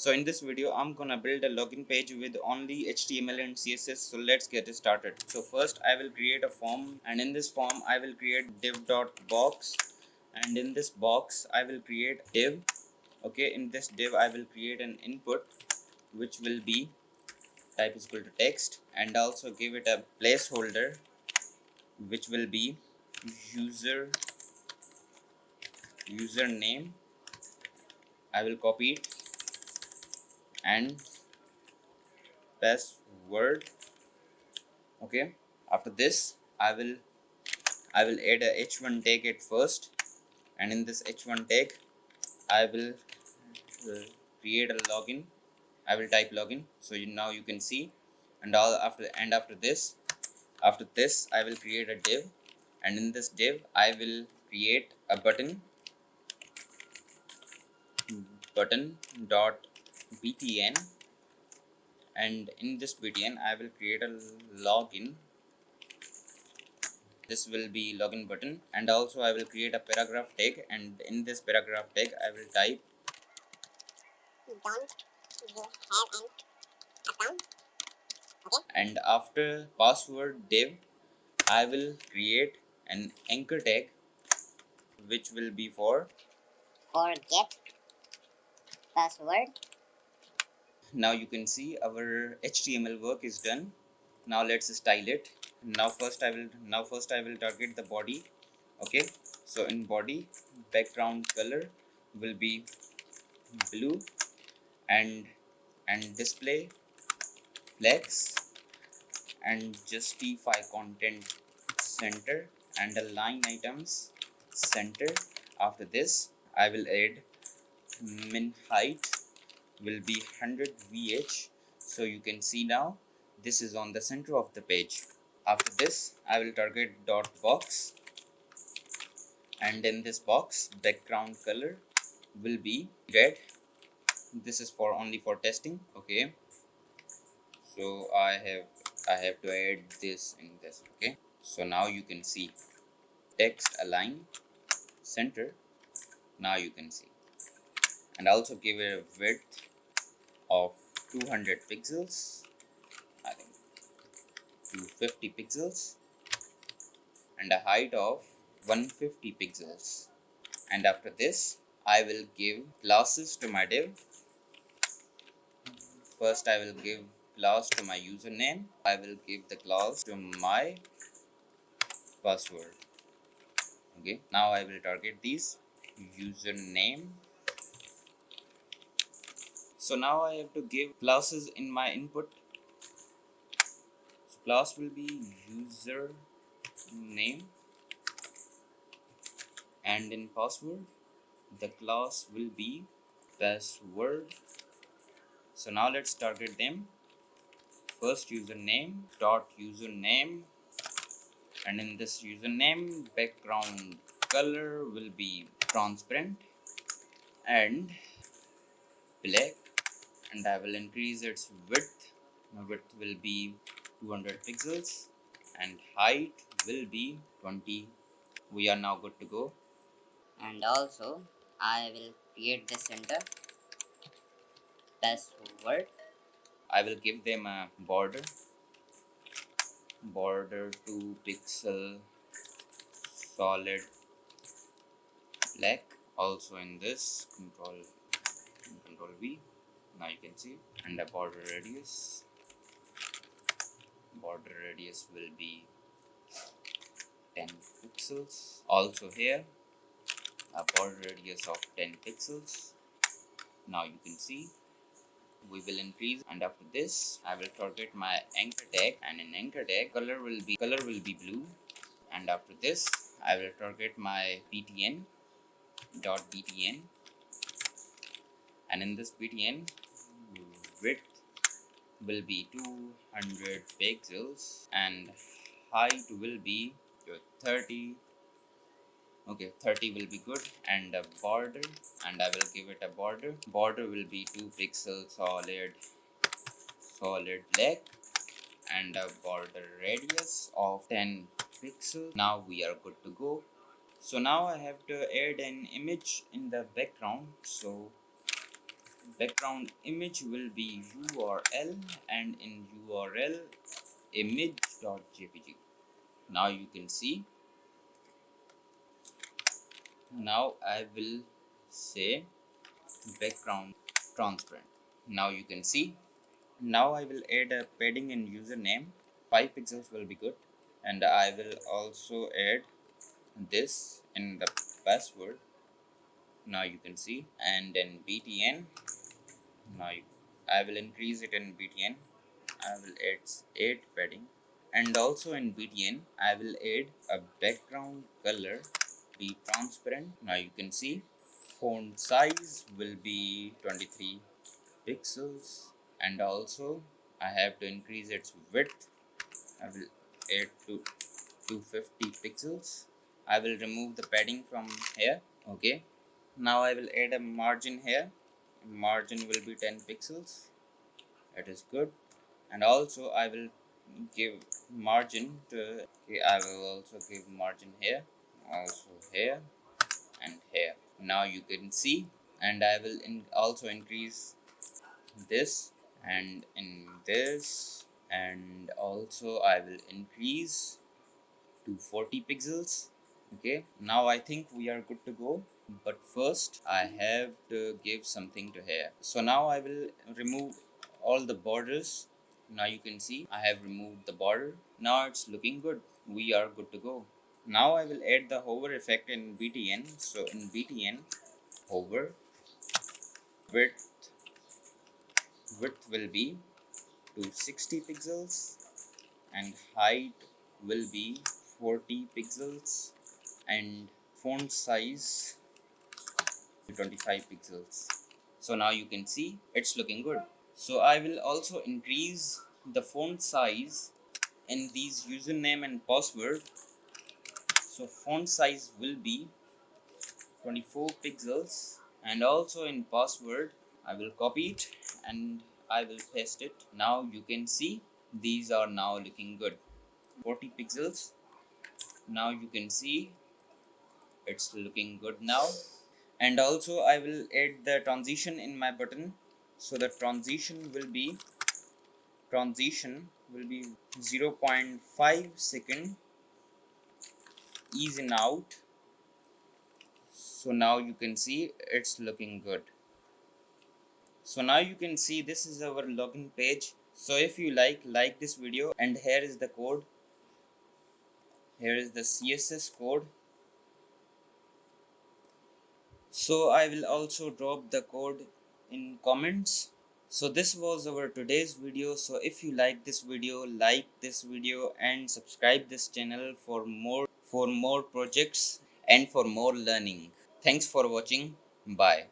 So in this video, I'm gonna build a login page with only HTML and CSS. So let's get started. So first I will create a form, and in this form I will create div.box, and in this box I will create div. Okay, in this div I will create an input which will be type is equal to text, and also give it a placeholder which will be username. I will copy it, and password. Okay, after this I will add a h1 tag at first, and in this h1 tag I will create a login. I will type login, so now you can see. And all after this I will create a div, and in this div I will create a button dot btn, and in this btn I will create a login. This will be login button, and also I will create a paragraph tag, and in this paragraph tag I will type don't you have an account. Okay, and after password div I will create an anchor tag which will be for forget password. Now you can see our HTML work is done. Now let's style it. Now first I will target the body. Okay, so in body, background color will be blue, and display flex, and justify content center, and align items center. After this I will add min height will be 100 vh, so you can see now this is on the center of the page. After this I will target dot box, and in this box background color will be red. This is for only for testing. Okay, so I have to add this in this. Okay, so now you can see text align center. Now you can see, and also give it a width of 200 pixels, I think 250 pixels, and a height of 150 pixels. And after this I will give classes to my div. First I will give class to my username. I will give the class to my password. Okay, now I will target these username. So now I have to give classes in my input. So class will be username, and in password the class will be password. So now let's target them. First username dot username, and in this username background color will be transparent and black, and I will increase its width. My width will be 200 pixels, and height will be 20. We are now good to go. And also I will create the center password. I will give them a border 2 pixel solid black. Also in this control V, now you can see. And the border radius will be 10 pixels. Also here a border radius of 10 pixels. Now you can see we will increase. And after this I will target my anchor tag, and in anchor tag color will be blue. And after this I will target my btn dot btn, and in this btn width will be 200 pixels, and height will be 30. Okay, 30 will be good. And a border, and I will give it a border will be 2 pixels solid black, and a border radius of 10 pixels. Now we are good to go. So now I have to add an image in the background. So background image will be URL, and in URL image.jpg. Now you can see. Now I will say background transparent. Now you can see. Now I will add a padding in username. 5 pixels will be good, and I will also add this in the password. Now you can see, and in btn, I will increase it in btn. I will add 8 padding, and also in btn I will add a background color be transparent. Now you can see font size will be 23 pixels, and also I have to increase its width. I will add to 250 pixels. I will remove the padding from here. Okay, now I will add a margin here. Margin will be 10 pixels. It is good. And also I will give margin to, okay, I will also give margin here, also here, and here. Now you can see, and I will also increase this, and in this, and also I will increase to 40 pixels. Okay, now I think we are good to go, but first I have to give something to here. So now I will remove all the borders. Now you can see I have removed the border. Now it's looking good. We are good to go. Now I will add the hover effect in btn. So in btn, hover width will be to 60 pixels, and height will be 40 pixels, and font size 25 pixels. So now you can see it's looking good. So I will also increase the font size in these username and password. So font size will be 24 pixels, and also in password I will copy it and I will paste it. Now you can see these are now looking good. 40 pixels. Now you can see it's looking good now. And also I will add the transition in my button. So the transition will be 0.5 second ease in out. So now you can see it's looking good. So now you can see this is our login page. So if you like this video, and here is the code. Here is the CSS code. So I will also drop the code in comments. So this was our today's video. So if you like this video, and subscribe this channel for more projects and for more learning. Thanks for watching. Bye.